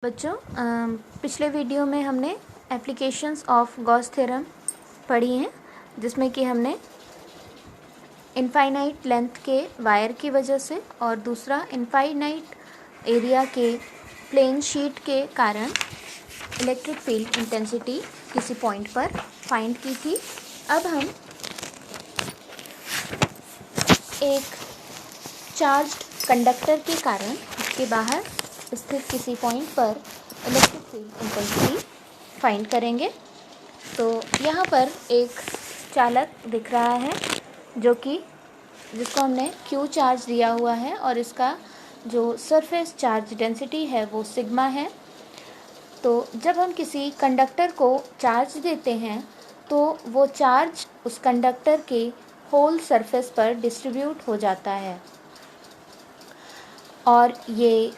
बच्चों पिछले वीडियो में हमने एप्लीकेशंस ऑफ गॉस थ्योरम पढ़ी हैं, जिसमें कि हमने इनफाइनाइट लेंथ के वायर की वजह से और दूसरा इनफाइनाइट एरिया के प्लेन शीट के कारण इलेक्ट्रिक फील्ड इंटेंसिटी किसी पॉइंट पर फाइंड की थी। अब हम एक चार्ज्ड कंडक्टर के कारण उसके बाहर स्थित किसी पॉइंट पर इलेक्ट्रिक फील्ड इंटेंसिटी फाइंड करेंगे। तो यहाँ पर एक चालक दिख रहा है जिसको हमने Q चार्ज दिया हुआ है और इसका जो सरफेस चार्ज डेंसिटी है वो सिग्मा है। तो जब हम किसी कंडक्टर को चार्ज देते हैं तो वो चार्ज उस कंडक्टर के होल सरफेस पर डिस्ट्रीब्यूट हो जाता है और ये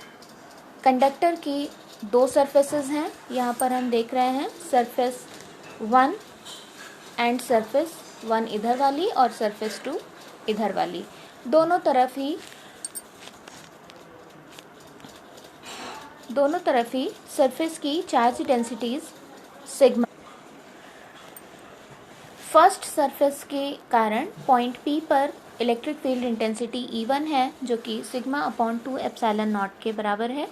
कंडक्टर की दो सरफेसेस हैं। यहाँ पर हम देख रहे हैं सरफेस 1 एंड सरफेस 1 इधर वाली और सरफेस 2 इधर वाली। दोनों तरफ ही सरफेस की charge densities sigma. First surface के कारण पॉइंट P पर इलेक्ट्रिक फील्ड इंटेंसिटी E1 है, जो कि सिग्मा अपॉन 2 एप्सिलॉन नॉट के बराबर है।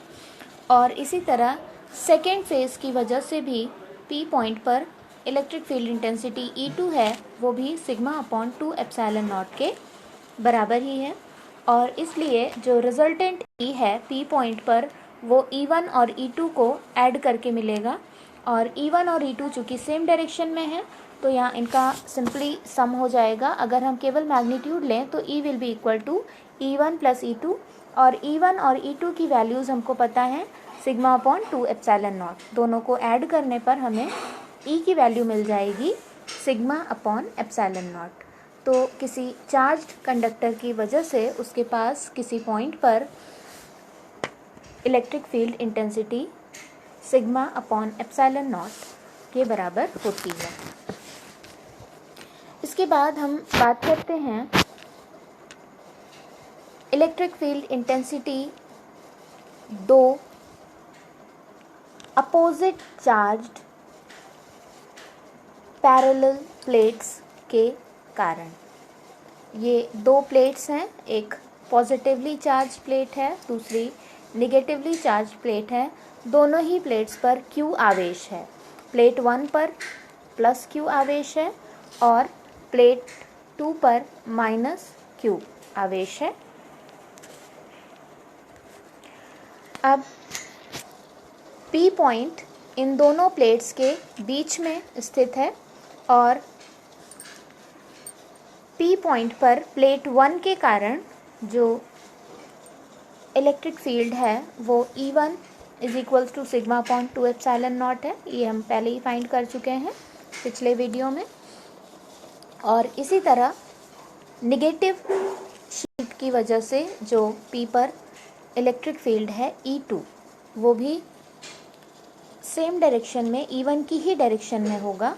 और इसी तरह सेकेंड फेज की वजह से भी P पॉइंट पर इलेक्ट्रिक फील्ड इंटेंसिटी E2 है, वो भी सिग्मा अपॉन 2 एप्सिलॉन नॉट के बराबर ही है। और इसलिए जो रिजल्टेंट E है P पॉइंट पर वो E1 और E2 को ऐड करके मिलेगा। और E1 और E2 चूँकि सेम डायरेक्शन में है तो यहाँ इनका सिंपली सम हो जाएगा। अगर हम केवल मैग्नीट्यूड लें तो E will be equal to E1 plus E2, और E1 और E2 की वैल्यूज़ हमको पता है सिग्मा अपॉन 2 एप्सिलॉन नॉट। दोनों को ऐड करने पर हमें E की वैल्यू मिल जाएगी सिग्मा अपॉन एप्सिलॉन नॉट। तो किसी चार्ज्ड कंडक्टर की वजह से उसके पास किसी पॉइंट पर electric field intensity sigma upon epsilon not के बराबर होती है। इसके बाद हम बात करते हैं इलेक्ट्रिक फील्ड इंटेंसिटी दो अपोजिट चार्ज्ड पैरेलल प्लेट्स के कारण। ये दो प्लेट्स हैं, एक पॉजिटिवली चार्ज प्लेट है, दूसरी निगेटिवली चार्ज प्लेट है। दोनों ही प्लेट्स पर Q आवेश है। प्लेट 1 पर प्लस Q आवेश है और प्लेट 2 पर माइनस Q आवेश है। अब P पॉइंट इन दोनों प्लेट्स के बीच में स्थित है और P पॉइंट पर प्लेट 1 के कारण जो इलेक्ट्रिक फील्ड है वो E1 is equals to sigma upon 2 epsilon nought है। ये हम पहले ही फाइंड कर चुके हैं पिछले वीडियो में। और इसी तरह निगेटिव शीट की वजह से जो P पर इलेक्ट्रिक फील्ड है E2, वो भी सेम डायरेक्शन में E1 की ही डायरेक्शन में होगा।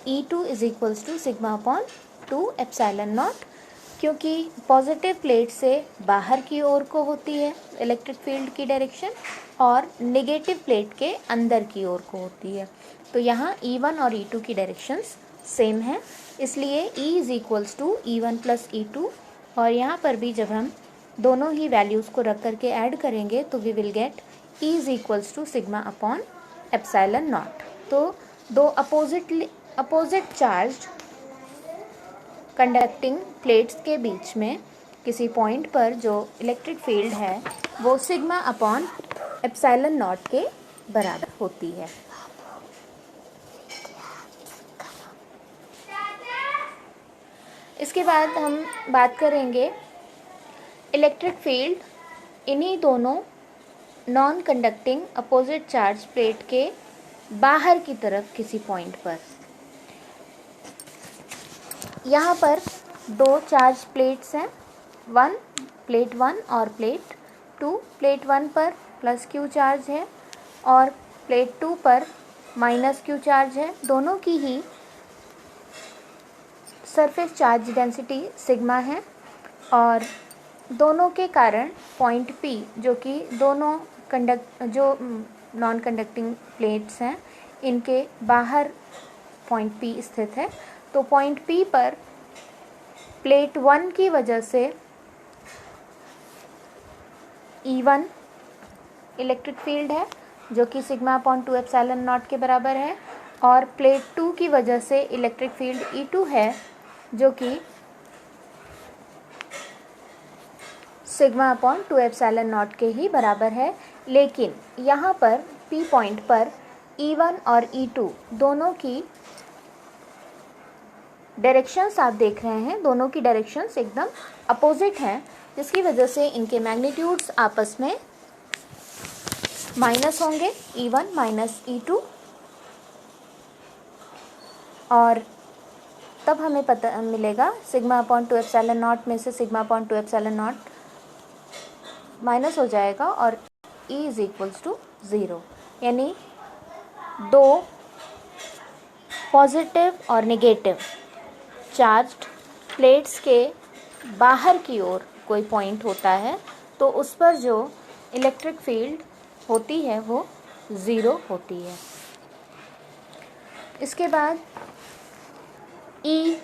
E2 is equals to sigma upon 2 epsilon nought, क्योंकि पॉजिटिव प्लेट से बाहर की ओर को होती है इलेक्ट्रिक फील्ड की डायरेक्शन और नेगेटिव प्लेट के अंदर की ओर को होती है। तो यहाँ E1 और E2 की डायरेक्शंस सेम है, इसलिए E is equals to E1 plus E2। और यहाँ पर भी जब हम दोनों ही वैल्यूज़ को रख करके ऐड करेंगे तो we will get E is equals to sigma upon epsilon nought. तो दो अपोजिट चार्ज्ड कंडक्टिंग प्लेट्स के बीच में किसी पॉइंट पर जो इलेक्ट्रिक फील्ड है वो सिग्मा अपॉन एप्सिलॉन नॉट के बराबर होती है। इसके बाद हम बात करेंगे इलेक्ट्रिक फील्ड इन्हीं दोनों non conducting opposite charge plate के बाहर की तरफ किसी पॉइंट पर। यहाँ पर दो चार्ज प्लेट्स हैं, प्लेट 1 और प्लेट 2। प्लेट 1 पर प्लस Q चार्ज है और प्लेट 2 पर माइनस Q चार्ज है। दोनों की ही सरफेस चार्ज डेंसिटी सिग्मा है और दोनों के कारण पॉइंट P, जो कि दोनों नॉन कंडक्टिंग प्लेट्स हैं, इनके बाहर पॉइंट P स्थित है। तो पॉइंट P पर प्लेट 1 की वजह से E1 इलेक्ट्रिक फील्ड है जो कि σ/2ε0 के बराबर है, और प्लेट 2 की वजह से इलेक्ट्रिक फील्ड E2 है जो कि σ/2ε0 के ही बराबर है। लेकिन यहाँ पर P पॉइंट पर E1 और E2 दोनों की डायरेक्शंस आप देख रहे हैं, दोनों की डायरेक्शंस एकदम अपोजिट हैं, जिसकी वजह से इनके मैग्नीट्यूड्स आपस में माइनस होंगे, E1 माइनस E2, और तब हमें पता मिलेगा σ/2ε0 में से σ/2ε0 माइनस हो जाएगा और E = 0, यानी दो पॉजिटिव और नेगेटिव चार्ज्ड प्लेट्स के बाहर की ओर कोई पॉइंट होता है तो उस पर जो इलेक्ट्रिक फील्ड होती है वो 0 होती है। इसके बाद E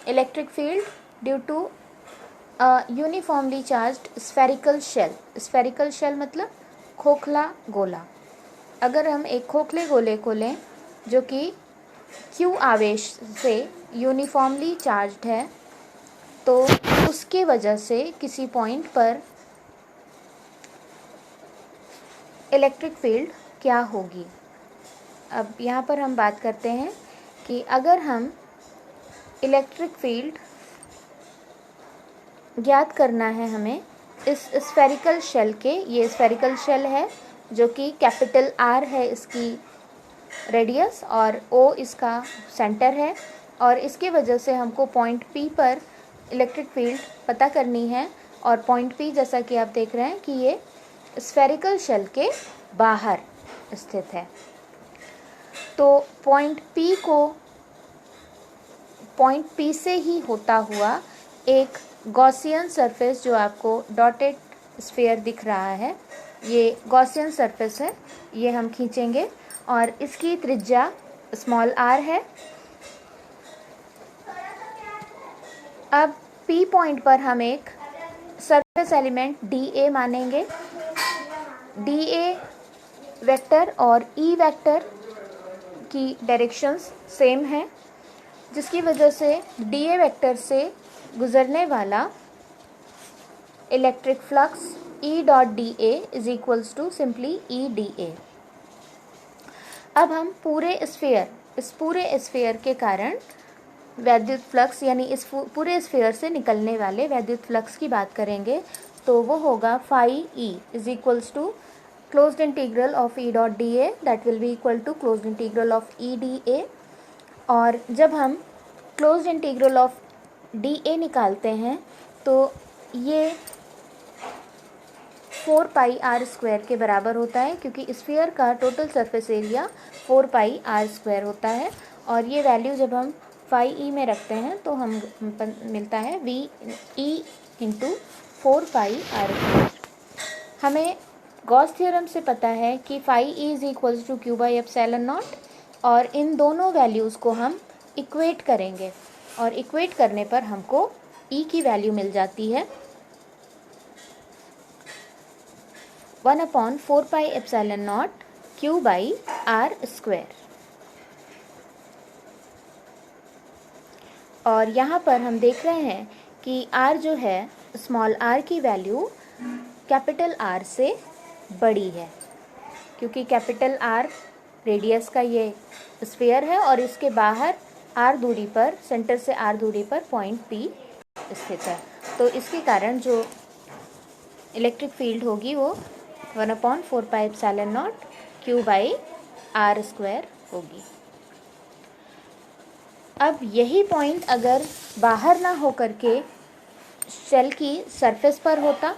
electric field due to uniformly charged spherical shell. Spherical shell मतलब खोखला गोला। अगर हम एक खोखले गोले को लें जो कि Q आवेश से यूनिफॉर्मली चार्ज्ड है, तो उसके वजह से किसी पॉइंट पर इलेक्ट्रिक फील्ड क्या होगी। अब यहाँ पर हम बात करते हैं कि अगर हम इलेक्ट्रिक फील्ड ज्ञात करना है हमें इस स्फेरिकल शेल के, ये स्फेरिकल शेल है जो कि कैपिटल R है इसकी रेडियस और O इसका सेंटर है, और इसकी वजह से हमको पॉइंट P पर इलेक्ट्रिक फील्ड पता करनी है। और पॉइंट P जैसा कि आप देख रहे हैं कि ये स्फेरिकल शेल के बाहर स्थित है। तो पॉइंट P से ही होता हुआ एक गॉसियन सरफेस, जो आपको डॉटेड स्फीयर दिख रहा है, ये गॉसियन सरफेस है, ये हम खींचेंगे और इसकी त्रिज्या स्मॉल r है। अब P पॉइंट पर हम एक सरफेस एलिमेंट dA मानेंगे। dA वेक्टर और E वेक्टर की डायरेक्शंस सेम है, जिसकी वजह से dA वेक्टर से गुजरने वाला electric flux E.dA = simply EdA। अब हम इस पूरे स्फीयर के कारण वैद्युत फ्लक्स, यानी इस पूरे स्फीयर से निकलने वाले वैद्युत फ्लक्स की बात करेंगे, तो वो होगा phi E = closed integral of E.dA, that will be equal to closed integral of EdA। और जब हम closed integral of dA निकालते हैं तो ये 4πr² के बराबर होता है, क्योंकि स्फीयर का टोटल सरफेस एरिया 4πr² होता है, और ये वैल्यू जब हम phi E में रखते हैं तो हम मिलता है VE × 4πr²। हमें गॉस थ्योरम से पता है कि phi E = Q/ε0, और इन दोनों वैल्यूज़ को हम इक्वेट करेंगे, और इक्वेट करने पर हमको E की वैल्यू मिल जाती है 1/4πε0 Q/r²। और यहाँ पर हम देख रहे हैं कि R जो है स्मॉल r की वैल्यू कैपिटल R से बड़ी है, क्योंकि कैपिटल R रेडियस का ये स्फीयर है और इसके बाहर r दूरी पर, सेंटर से r दूरी पर पॉइंट P स्थित है। तो इसके कारण जो इलेक्ट्रिक फील्ड होगी वो 1/4πε0 Q/r² होगी। अब यही पॉइंट अगर बाहर ना हो करके शेल की सरफेस पर होता,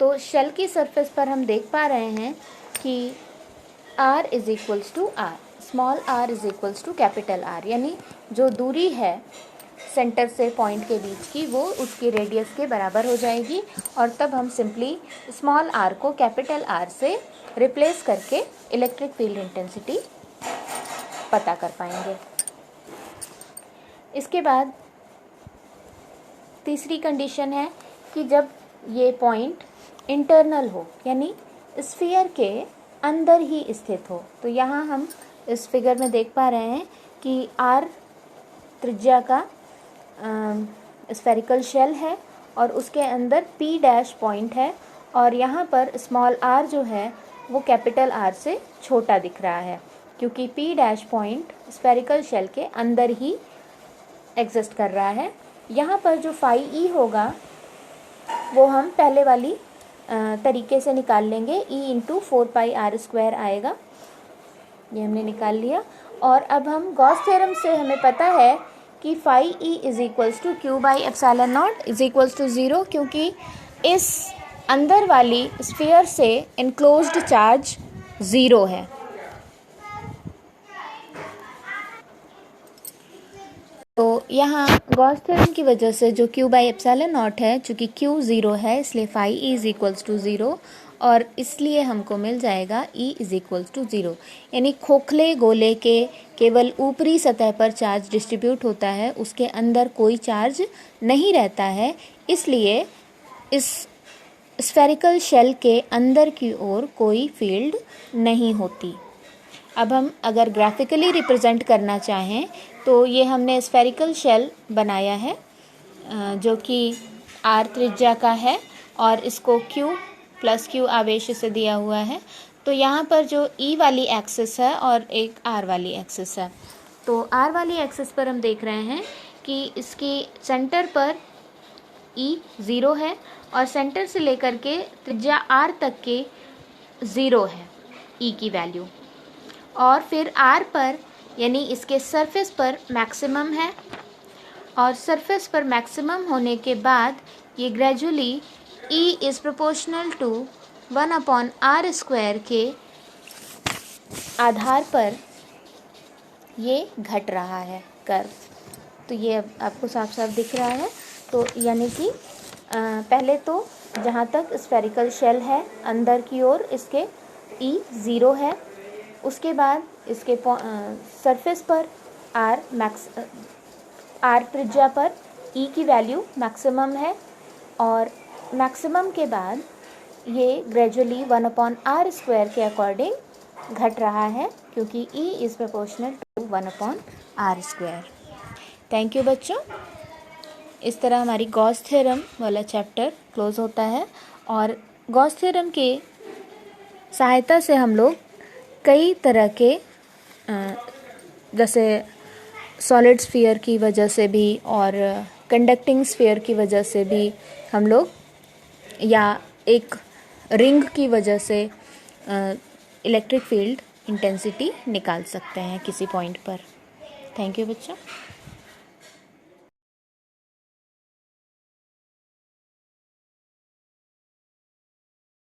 तो शेल की सरफेस पर हम देख पा रहे हैं कि r = r, small r = capital R, यानी जो दूरी है सेंटर से पॉइंट के बीच की वो उसकी रेडियस के बराबर हो जाएगी, और तब हम सिंपली स्मॉल r को कैपिटल R से रिप्लेस करके इलेक्ट्रिक फील्ड इंटेंसिटी पता कर पाएंगे। इसके बाद तीसरी कंडीशन है कि जब ये पॉइंट इंटरनल हो, यानी स्फीयर के अंदर ही स्थित हो। तो यहाँ हम इस फिगर में देख पा रहे हैं कि r त्रिज्या का स्फेरिकल शेल है और उसके अंदर P डैश पॉइंट है, और यहाँ पर स्मॉल r जो है वो कैपिटल R से छोटा दिख रहा है, क्योंकि P dash point spherical shell के अंदर ही एग्जिस्ट कर रहा है। यहाँ पर जो फाई ई होगा वो हम पहले वाली तरीके से निकाल लेंगे, E इंटू 4πr² आएगा, ये हमने निकाल लिया। और अब हम गॉस थ्योरम से हमें पता है कि phi E is equals to Q by epsilon nought is equals to 0, क्योंकि इस अंदर वाली स्फीयर से इनक्लोज्ड चार्ज 0 है। तो यहाँ गॉस थ्योरम की वजह से जो क्यू बाई एप्सिलॉन नॉट है, चूँकि क्यू 0 है इसलिए phi E is equals to 0, और इसलिए हमको मिल जाएगा E इज इक्वल्स टू 0। यानी खोखले गोले के केवल ऊपरी सतह पर चार्ज डिस्ट्रीब्यूट होता है, उसके अंदर कोई चार्ज नहीं रहता है, इसलिए इस स्फेरिकल शेल के अंदर की ओर कोई फील्ड नहीं होती। अब हम अगर ग्राफिकली रिप्रेजेंट करना चाहें तो ये हमने स्फेरिकल शेल बनाया है जो कि r त्रिज्या का है, और इसको q प्लस q आवेश से दिया हुआ है। तो यहाँ पर जो E वाली एक्सिस है और एक R वाली एक्सिस है। तो R वाली एक्सिस पर हम देख रहे हैं कि इसकी सेंटर पर E 0 है और सेंटर से लेकर के त्रिज्या R तक के 0 है E की वैल्यू, और फिर R पर यानी इसके सरफेस पर मैक्सिमम है, और सरफेस पर मैक्सिमम होने के बाद ये gradually E is proportional to 1/r² के आधार पर ये घट रहा है कर्व। तो ये अब आपको साफ साफ दिख रहा है। तो यानी कि पहले तो जहाँ तक स्फेरिकल शेल है अंदर की ओर इसके E 0 है, उसके बाद इसके सरफेस पर R त्रिज्या पर E की वैल्यू मैक्सिमम है, और मैक्सिमम के बाद ये ग्रेजुअली 1/r² के अकॉर्डिंग घट रहा है, क्योंकि E is proportional to 1/r²। Thank you बच्चों। इस तरह हमारी गॉस थ्योरम वाला चैप्टर क्लोज होता है, और गॉस थ्योरम के सहायता से हम लोग कई तरह के जैसे सॉलिड स्फीयर की वजह से भी और कंडक्टिंग स्फीयर की वजह से भी हम लोग, या एक रिंग की वजह से इलेक्ट्रिक फील्ड इंटेंसिटी निकाल सकते हैं किसी पॉइंट पर। थैंक यू बच्चों।